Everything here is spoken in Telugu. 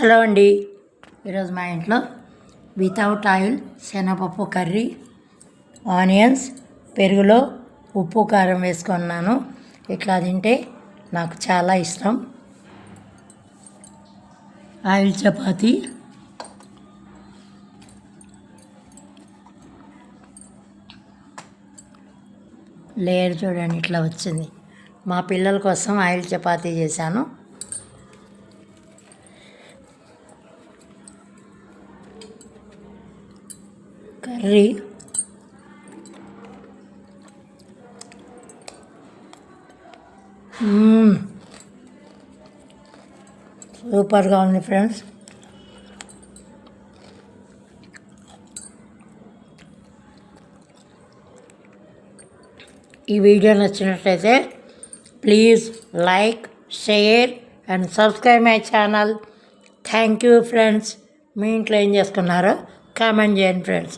హలో అండి. ఈరోజు మా ఇంట్లో వితౌట్ ఆయిల్ శనగపప్పు కర్రీ, ఆనియన్స్, పెరుగులో ఉప్పు కారం వేసుకున్నాను. ఇట్లా తింటే నాకు చాలా ఇష్టం. ఆయిల్ చపాతీ, లేయర్ చూడండి ఇట్లా వచ్చింది. మా పిల్లల కోసం ఆయిల్ చపాతీ చేశాను. కర్రీ సూపర్గా ఉంది ఫ్రెండ్స్. ఈ వీడియో నచ్చినట్లయితే please like, share and subscribe my channel. Thank you friends. మీ ఇంట్లో ఏం చేసుకున్నారో కామెంట్ చేయండి ఫ్రెండ్స్.